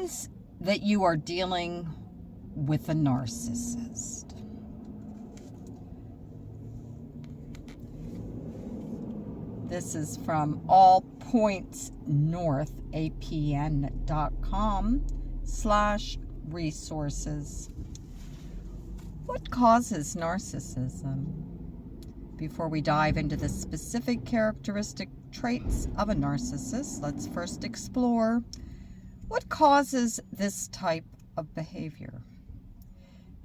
Signs that you are dealing with a narcissist. This is from allpointsnorthapn.com/resources. What causes narcissism? Before we dive into the specific characteristic traits of a narcissist, let's first explore what causes this type of behavior.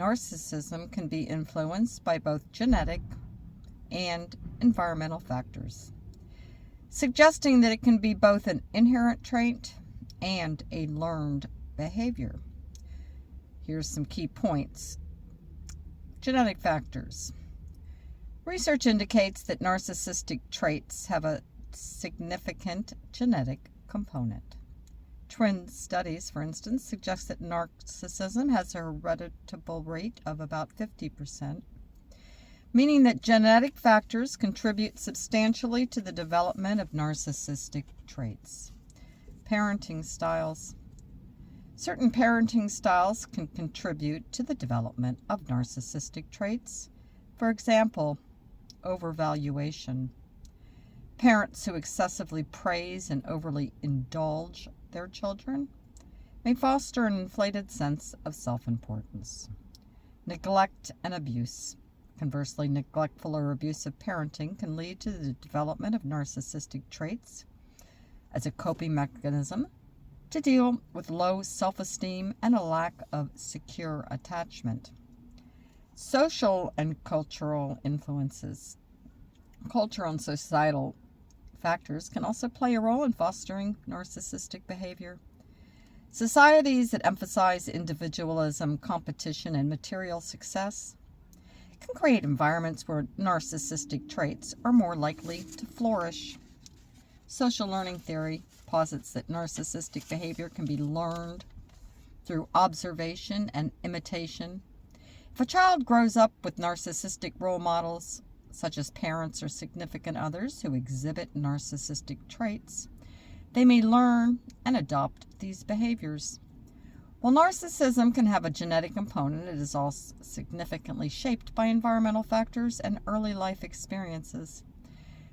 Narcissism can be influenced by both genetic and environmental factors, suggesting that it can be both an inherent trait and a learned behavior. Here's some key points. Genetic factors. Research indicates that narcissistic traits have a significant genetic component. Twin studies, for instance, suggest that narcissism has a hereditable rate of about 50%, meaning that genetic factors contribute substantially to the development of narcissistic traits. Parenting styles. Certain parenting styles can contribute to the development of narcissistic traits. For example, overvaluation. Parents who excessively praise and overly indulge their children may foster an inflated sense of self-importance. Neglect and abuse. Conversely, neglectful or abusive parenting can lead to the development of narcissistic traits as a coping mechanism to deal with low self-esteem and a lack of secure attachment. Social and cultural influences. Cultural and societal factors can also play a role in fostering narcissistic behavior. Societies that emphasize individualism, competition, and material success can create environments where narcissistic traits are more likely to flourish. Social learning theory posits that narcissistic behavior can be learned through observation and imitation. If a child grows up with narcissistic role models, such as parents or significant others who exhibit narcissistic traits, they may learn and adopt these behaviors. While narcissism can have a genetic component, it is also significantly shaped by environmental factors and early life experiences.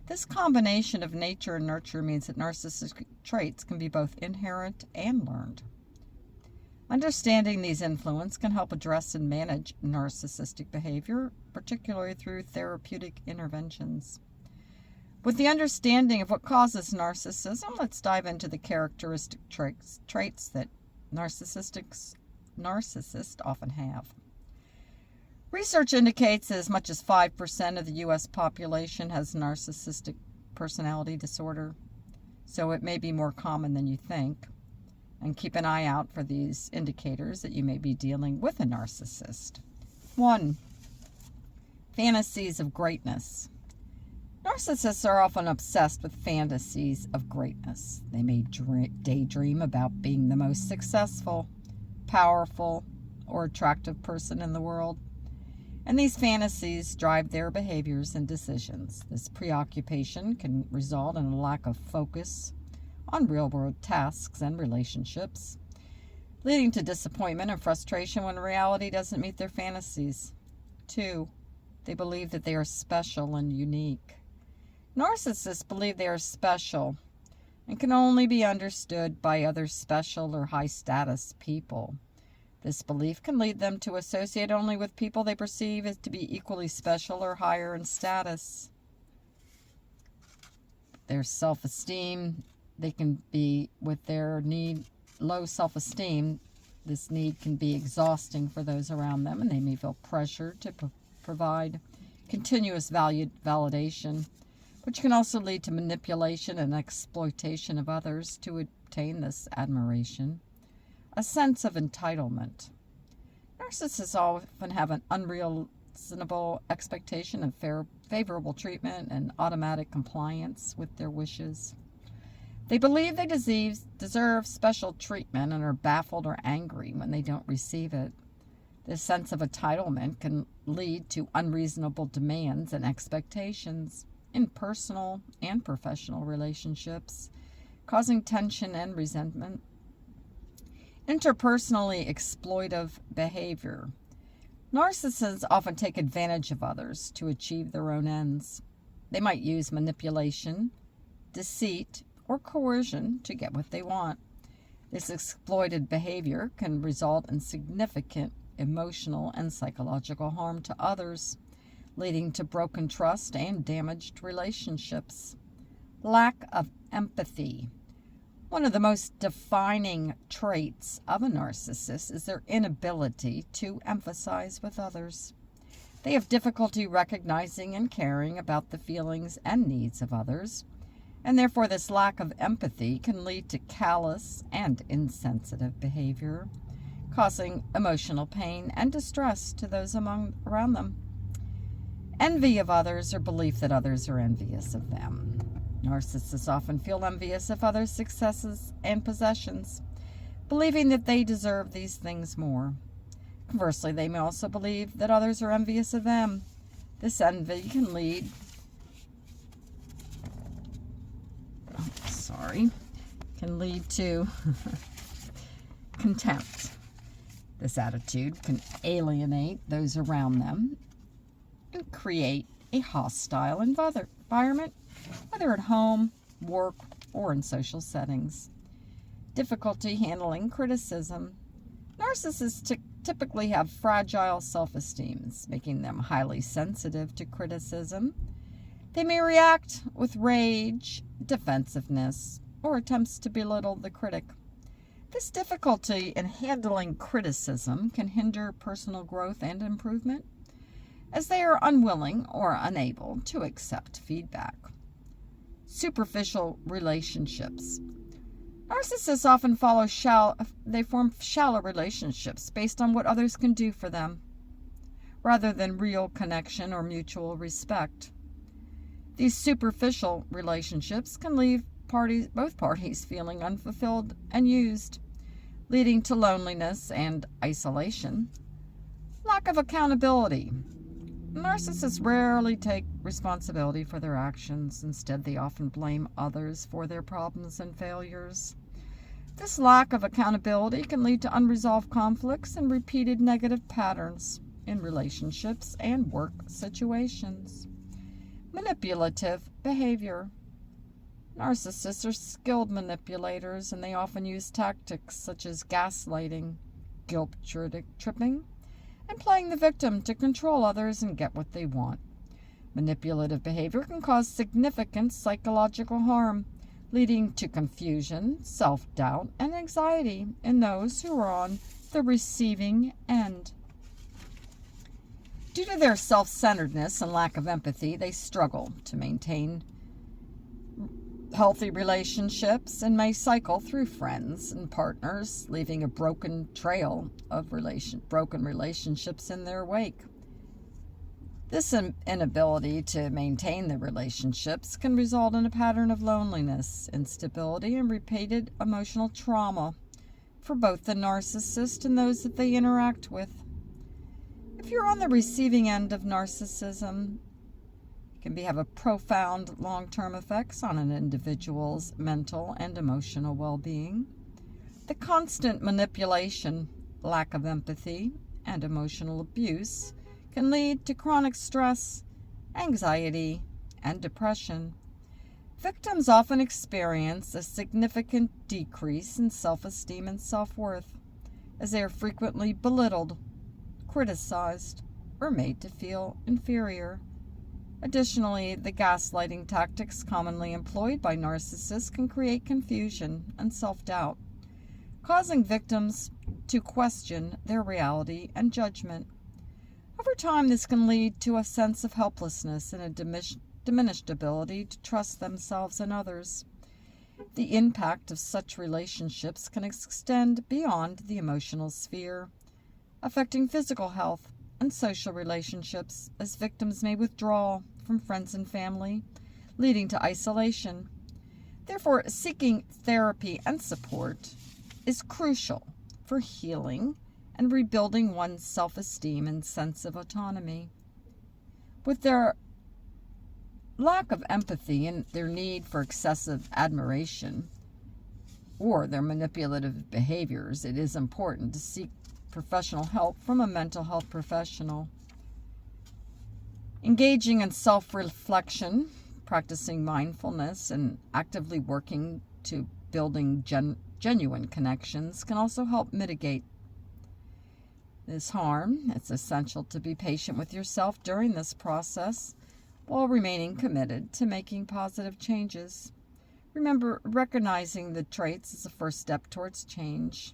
This combination of nature and nurture means that narcissistic traits can be both inherent and learned. Understanding these influences can help address and manage narcissistic behavior, particularly through therapeutic interventions. With the understanding of what causes narcissism, let's dive into the characteristic traits that narcissists often have. Research indicates that as much as 5% of the U.S. population has narcissistic personality disorder, so it may be more common than you think. And keep an eye out for these indicators that you may be dealing with a narcissist. 1. Fantasies of greatness. Narcissists are often obsessed with fantasies of greatness. They may daydream about being the most successful, powerful, or attractive person in the world. And these fantasies drive their behaviors and decisions. This preoccupation can result in a lack of focus on real-world tasks and relationships, leading to disappointment and frustration when reality doesn't meet their fantasies. 2. They believe that they are special and unique. Narcissists believe they are special and can only be understood by other special or high-status people. This belief can lead them to associate only with people they perceive as to be equally special or higher in status. Their self-esteem, they can be with their low self-esteem. This need can be exhausting for those around them, and they may feel pressured to provide continuous validation, which can also lead to manipulation and exploitation of others to obtain this admiration. A sense of entitlement. Narcissists often have an unreasonable expectation of favorable treatment and automatic compliance with their wishes. They believe they deserve special treatment and are baffled or angry when they don't receive it. This sense of entitlement can lead to unreasonable demands and expectations in personal and professional relationships, causing tension and resentment. In Interpersonally exploitive behavior. Narcissists often take advantage of others to achieve their own ends. They might use manipulation, deceit, or coercion to get what they want. This exploited behavior can result in significant emotional and psychological harm to others, leading to broken trust and damaged relationships. Lack of empathy. One of the most defining traits of a narcissist is their inability to empathize with others. They have difficulty recognizing and caring about the feelings and needs of others, and therefore this lack of empathy can lead to callous and insensitive behavior, causing emotional pain and distress to those around them. Envy of others or belief that others are envious of them. Narcissists often feel envious of others' successes and possessions, believing that they deserve these things more. Conversely, they may also believe that others are envious of them. This envy can lead to contempt. This attitude can alienate those around them and create a hostile environment, whether at home, work, or in social settings. Difficulty handling criticism. Narcissists typically have fragile self-esteem, making them highly sensitive to criticism. They may react with rage, defensiveness, or attempts to belittle the critic. This difficulty in handling criticism can hinder personal growth and improvement, as they are unwilling or unable to accept feedback. Superficial relationships. Narcissists often form shallow relationships based on what others can do for them, rather than real connection or mutual respect. These superficial relationships can leave both parties feeling unfulfilled and used, leading to loneliness and isolation. Lack of accountability. Narcissists rarely take responsibility for their actions. Instead, they often blame others for their problems and failures. This lack of accountability can lead to unresolved conflicts and repeated negative patterns in relationships and work situations. Manipulative behavior. Narcissists are skilled manipulators, and they often use tactics such as gaslighting, guilt-tripping, and playing the victim to control others and get what they want. Manipulative behavior can cause significant psychological harm, leading to confusion, self-doubt, and anxiety in those who are on the receiving end. Due to their self-centeredness and lack of empathy, they struggle to maintain healthy relationships and may cycle through friends and partners, leaving a broken trail of broken relationships in their wake. This inability to maintain the relationships can result in a pattern of loneliness, instability, and repeated emotional trauma for both the narcissist and those that they interact with. If you're on the receiving end of narcissism, can have a profound long-term effects on an individual's mental and emotional well-being. The constant manipulation, lack of empathy, and emotional abuse can lead to chronic stress, anxiety, and depression. Victims often experience a significant decrease in self-esteem and self-worth, as they are frequently belittled, criticized, or made to feel inferior. Additionally, the gaslighting tactics commonly employed by narcissists can create confusion and self-doubt, causing victims to question their reality and judgment. Over time, this can lead to a sense of helplessness and a diminished ability to trust themselves and others. The impact of such relationships can extend beyond the emotional sphere, affecting physical health and social relationships, as victims may withdraw from friends and family, leading to isolation. Therefore, seeking therapy and support is crucial for healing and rebuilding one's self-esteem and sense of autonomy. With their lack of empathy and their need for excessive admiration, or their manipulative behaviors, it is important to seek professional help from a mental health professional. Engaging in self-reflection, practicing mindfulness, and actively working to building genuine connections can also help mitigate this harm. It's essential to be patient with yourself during this process while remaining committed to making positive changes. Remember, recognizing the traits is the first step towards change.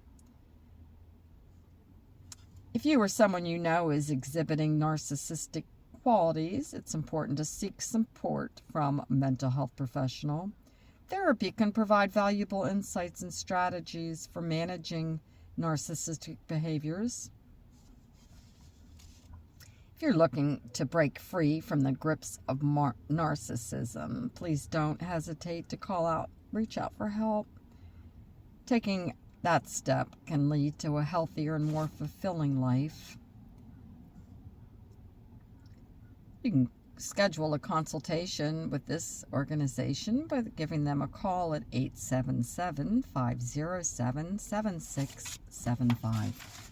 If you or someone you know is exhibiting narcissistic qualities, it's important to seek support from a mental health professional. Therapy can provide valuable insights and strategies for managing narcissistic behaviors. If you're looking to break free from the grips of narcissism, please don't hesitate to reach out for help. Taking that step can lead to a healthier and more fulfilling life. You can schedule a consultation with this organization by giving them a call at 877-507-7675.